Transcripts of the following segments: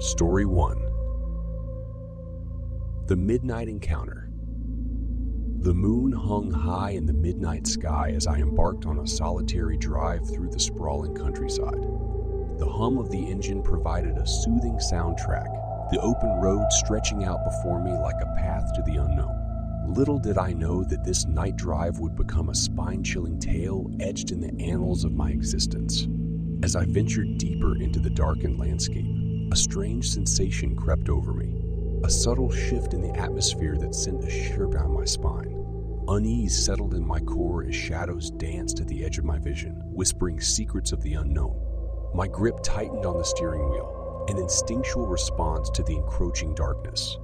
Story 1. The Midnight Encounter. The moon hung high in the midnight sky as I embarked on a solitary drive through the sprawling countryside. The hum of the engine provided a soothing soundtrack, the open road stretching out before me like a path to the unknown. Little did I know that this night drive would become a spine-chilling tale etched in the annals of my existence. As I ventured deeper into the darkened landscape, a strange sensation crept over me, a subtle shift in the atmosphere that sent a shiver down my spine. Unease settled in my core as shadows danced at the edge of my vision, whispering secrets of the unknown. My grip tightened on the steering wheel, an instinctual response to the encroaching darkness.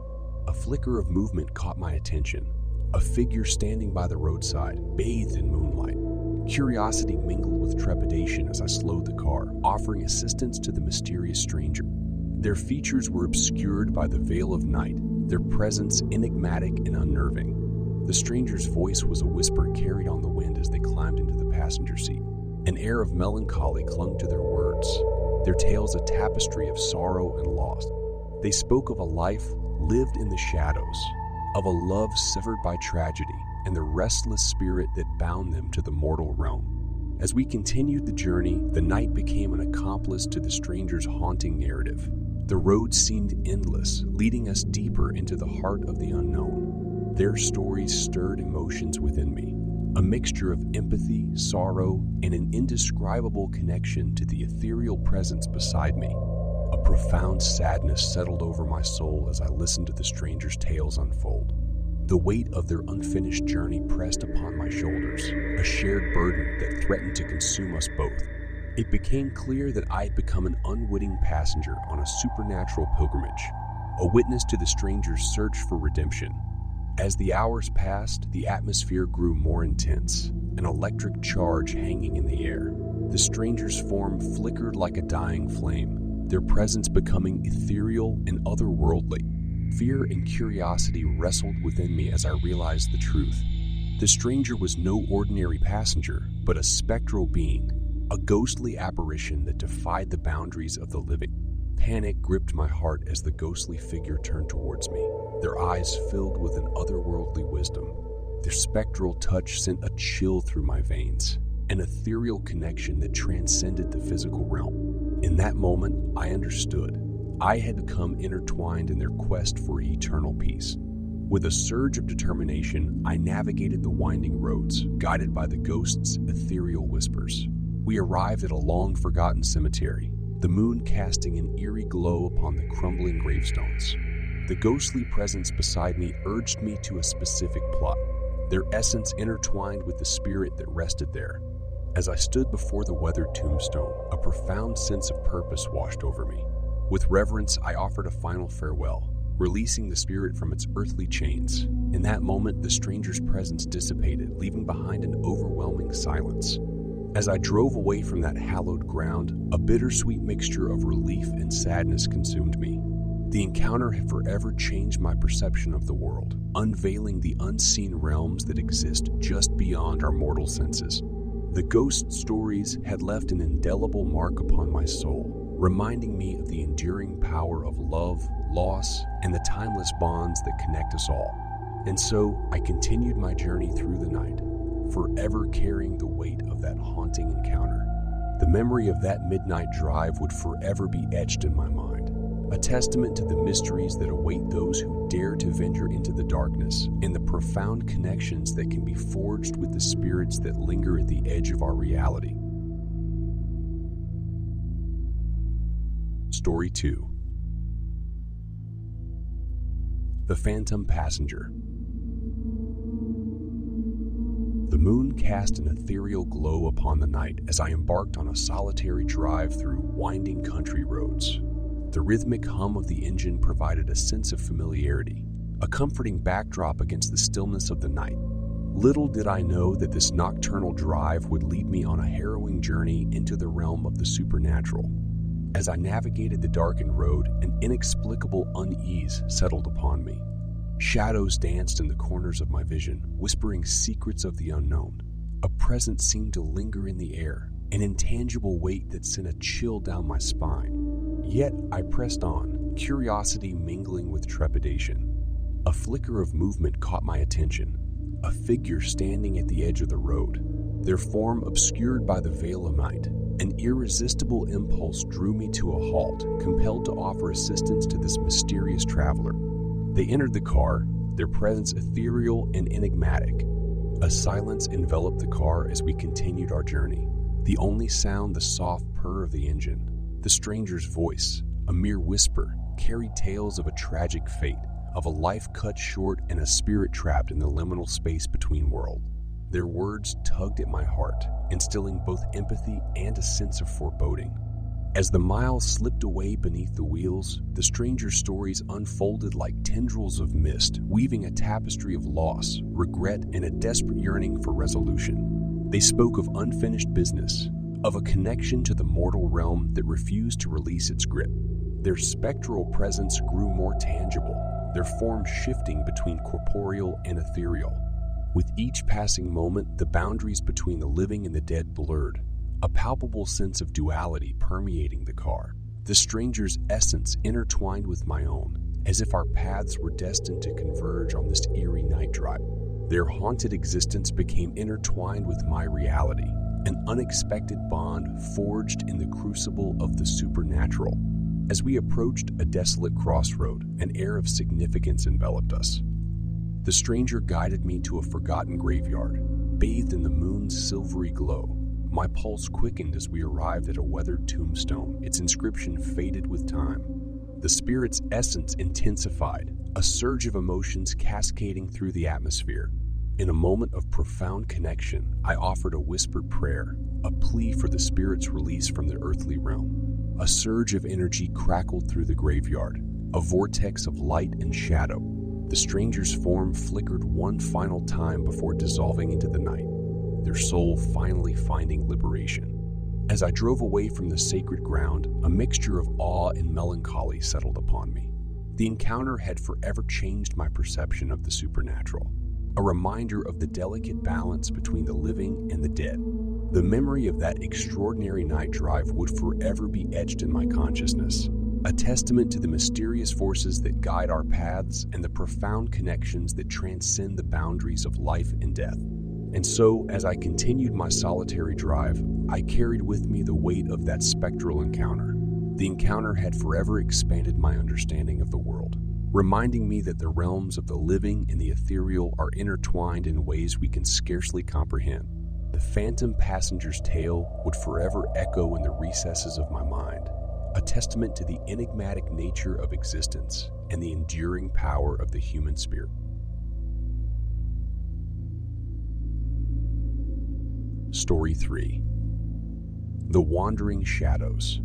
A flicker of movement caught my attention, a figure standing by the roadside, bathed in moonlight. Curiosity mingled with trepidation as I slowed the car, offering assistance to the mysterious stranger. Their features were obscured by the veil of night, their presence enigmatic and unnerving. The stranger's voice was a whisper carried on the wind as they climbed into the passenger seat. An air of melancholy clung to their words, their tales a tapestry of sorrow and loss. They spoke of a life lived in the shadows, of a love severed by tragedy, and the restless spirit that bound them to the mortal realm. As we continued the journey, the night became an accomplice to the stranger's haunting narrative. The road seemed endless, leading us deeper into the heart of the unknown. Their stories stirred emotions within me, a mixture of empathy, sorrow, and an indescribable connection to the ethereal presence beside me. A profound sadness settled over my soul as I listened to the stranger's tales unfold. The weight of their unfinished journey pressed upon my shoulders, a shared burden that threatened to consume us both. It became clear that I had become an unwitting passenger on a supernatural pilgrimage, a witness to the stranger's search for redemption. As the hours passed, the atmosphere grew more intense, an electric charge hanging in the air. The stranger's form flickered like a dying flame, their presence becoming ethereal and otherworldly. Fear and curiosity wrestled within me as I realized the truth. The stranger was no ordinary passenger, but a spectral being, a ghostly apparition that defied the boundaries of the living. Panic gripped my heart as the ghostly figure turned towards me, their eyes filled with an otherworldly wisdom. Their spectral touch sent a chill through my veins, an ethereal connection that transcended the physical realm. In that moment, I understood. I had become intertwined in their quest for eternal peace. With a surge of determination, I navigated the winding roads, guided by the ghost's ethereal whispers. We arrived at a long-forgotten cemetery, the moon casting an eerie glow upon the crumbling gravestones. The ghostly presence beside me urged me to a specific plot, their essence intertwined with the spirit that rested there. As I stood before the weathered tombstone, a profound sense of purpose washed over me. With reverence, I offered a final farewell, releasing the spirit from its earthly chains. In that moment, the stranger's presence dissipated, leaving behind an overwhelming silence. As I drove away from that hallowed ground, a bittersweet mixture of relief and sadness consumed me. The encounter had forever changed my perception of the world, unveiling the unseen realms that exist just beyond our mortal senses. The ghost stories had left an indelible mark upon my soul, reminding me of the enduring power of love, loss, and the timeless bonds that connect us all. And so, I continued my journey through the night, forever carrying the weight of that haunting encounter. The memory of that midnight drive would forever be etched in my mind, a testament to the mysteries that await those who dare to venture into the darkness and the profound connections that can be forged with the spirits that linger at the edge of our reality. Story 2. The Phantom Passenger. The moon cast an ethereal glow upon the night as I embarked on a solitary drive through winding country roads. The rhythmic hum of the engine provided a sense of familiarity, a comforting backdrop against the stillness of the night. Little did I know that this nocturnal drive would lead me on a harrowing journey into the realm of the supernatural. As I navigated the darkened road, an inexplicable unease settled upon me. Shadows danced in the corners of my vision, whispering secrets of the unknown. A presence seemed to linger in the air, an intangible weight that sent a chill down my spine. Yet I pressed on, curiosity mingling with trepidation. A flicker of movement caught my attention, a figure standing at the edge of the road, their form obscured by the veil of night. An irresistible impulse drew me to a halt, compelled to offer assistance to this mysterious traveler. They entered the car, their presence ethereal and enigmatic. A silence enveloped the car as we continued our journey. The only sound the soft purr of the engine. The stranger's voice, a mere whisper, carried tales of a tragic fate, of a life cut short and a spirit trapped in the liminal space between worlds. Their words tugged at my heart, instilling both empathy and a sense of foreboding. As the miles slipped away beneath the wheels, the stranger's stories unfolded like tendrils of mist, weaving a tapestry of loss, regret, and a desperate yearning for resolution. They spoke of unfinished business, of a connection to the mortal realm that refused to release its grip. Their spectral presence grew more tangible, their form shifting between corporeal and ethereal. With each passing moment, the boundaries between the living and the dead blurred, a palpable sense of duality permeating the car. The stranger's essence intertwined with my own, as if our paths were destined to converge on this eerie night drive. Their haunted existence became intertwined with my reality, an unexpected bond forged in the crucible of the supernatural. As we approached a desolate crossroad, an air of significance enveloped us. The stranger guided me to a forgotten graveyard, bathed in the moon's silvery glow. My pulse quickened as we arrived at a weathered tombstone, its inscription faded with time. The spirit's essence intensified, a surge of emotions cascading through the atmosphere. In a moment of profound connection, I offered a whispered prayer, a plea for the spirit's release from the earthly realm. A surge of energy crackled through the graveyard, a vortex of light and shadow. The stranger's form flickered one final time before dissolving into the night, their soul finally finding liberation. As I drove away from the sacred ground, a mixture of awe and melancholy settled upon me. The encounter had forever changed my perception of the supernatural, a reminder of the delicate balance between the living and the dead. The memory of that extraordinary night drive would forever be etched in my consciousness, a testament to the mysterious forces that guide our paths and the profound connections that transcend the boundaries of life and death. And so, as I continued my solitary drive, I carried with me the weight of that spectral encounter. The encounter had forever expanded my understanding of the world, reminding me that the realms of the living and the ethereal are intertwined in ways we can scarcely comprehend. The phantom passenger's tale would forever echo in the recesses of my mind, a testament to the enigmatic nature of existence and the enduring power of the human spirit. Story 3. The Wandering Shadows.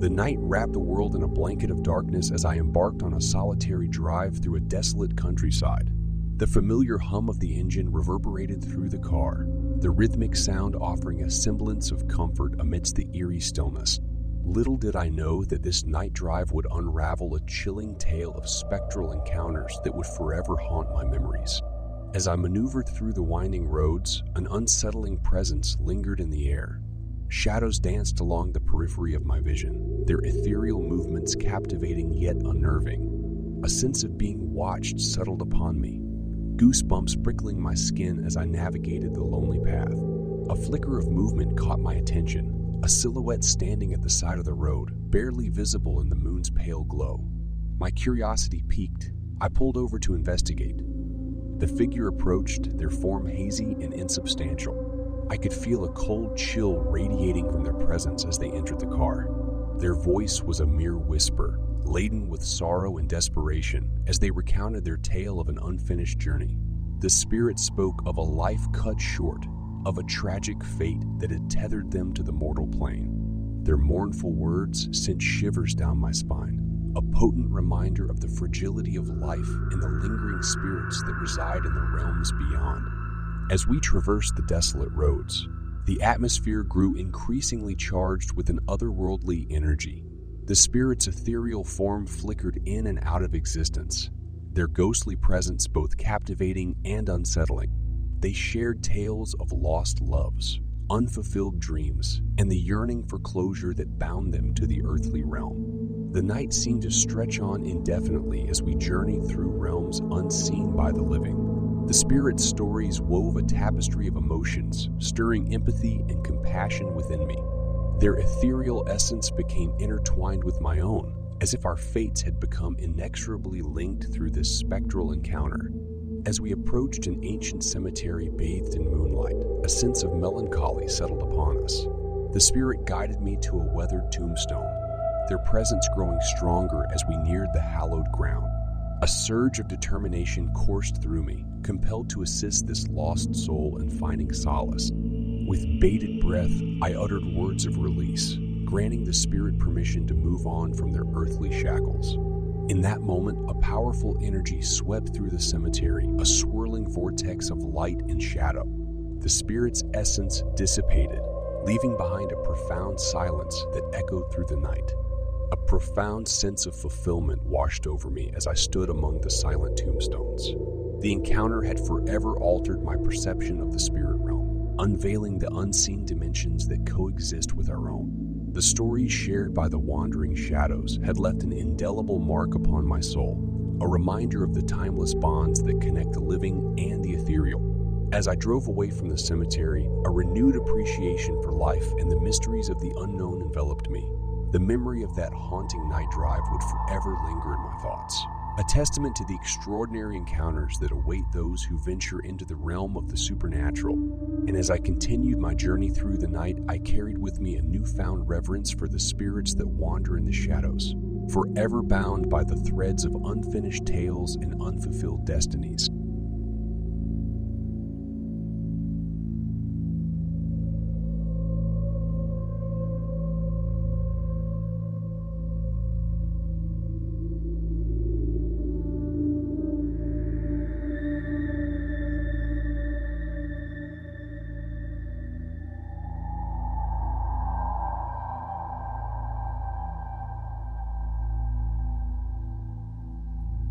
The night wrapped the world in a blanket of darkness as I embarked on a solitary drive through a desolate countryside. The familiar hum of the engine reverberated through the car, the rhythmic sound offering a semblance of comfort amidst the eerie stillness. Little did I know that this night drive would unravel a chilling tale of spectral encounters that would forever haunt my memories. As I maneuvered through the winding roads, an unsettling presence lingered in the air. Shadows danced along the periphery of my vision, their ethereal movements captivating yet unnerving. A sense of being watched settled upon me, goosebumps prickling my skin as I navigated the lonely path. A flicker of movement caught my attention, a silhouette standing at the side of the road, barely visible in the moon's pale glow. My curiosity piqued. I pulled over to investigate. The figure approached, their form hazy and insubstantial. I could feel a cold chill radiating from their presence as they entered the car. Their voice was a mere whisper, laden with sorrow and desperation as they recounted their tale of an unfinished journey. The spirit spoke of a life cut short, of a tragic fate that had tethered them to the mortal plane. Their mournful words sent shivers down my spine, a potent reminder of the fragility of life and the lingering spirits that reside in the realms beyond. As we traversed the desolate roads, the atmosphere grew increasingly charged with an otherworldly energy. The spirit's ethereal form flickered in and out of existence, their ghostly presence both captivating and unsettling. They shared tales of lost loves, unfulfilled dreams, and the yearning for closure that bound them to the earthly realm. The night seemed to stretch on indefinitely as we journeyed through realms unseen by the living. The spirit stories wove a tapestry of emotions, stirring empathy and compassion within me. Their ethereal essence became intertwined with my own, as if our fates had become inexorably linked through this spectral encounter. As we approached an ancient cemetery bathed in moonlight, a sense of melancholy settled upon us. The spirit guided me to a weathered tombstone, their presence growing stronger as we neared the hallowed ground. A surge of determination coursed through me, compelled to assist this lost soul in finding solace. With bated breath, I uttered words of release, granting the spirit permission to move on from their earthly shackles. In that moment, a powerful energy swept through the cemetery, a swirling vortex of light and shadow. The spirit's essence dissipated, leaving behind a profound silence that echoed through the night. A profound sense of fulfillment washed over me as I stood among the silent tombstones. The encounter had forever altered my perception of the spirit realm, unveiling the unseen dimensions that coexist with our own. The stories shared by the wandering shadows had left an indelible mark upon my soul, a reminder of the timeless bonds that connect the living and the ethereal. As I drove away from the cemetery, a renewed appreciation for life and the mysteries of the unknown enveloped me. The memory of that haunting night drive would forever linger in my thoughts, a testament to the extraordinary encounters that await those who venture into the realm of the supernatural. And as I continued my journey through the night, I carried with me a newfound reverence for the spirits that wander in the shadows, forever bound by the threads of unfinished tales and unfulfilled destinies.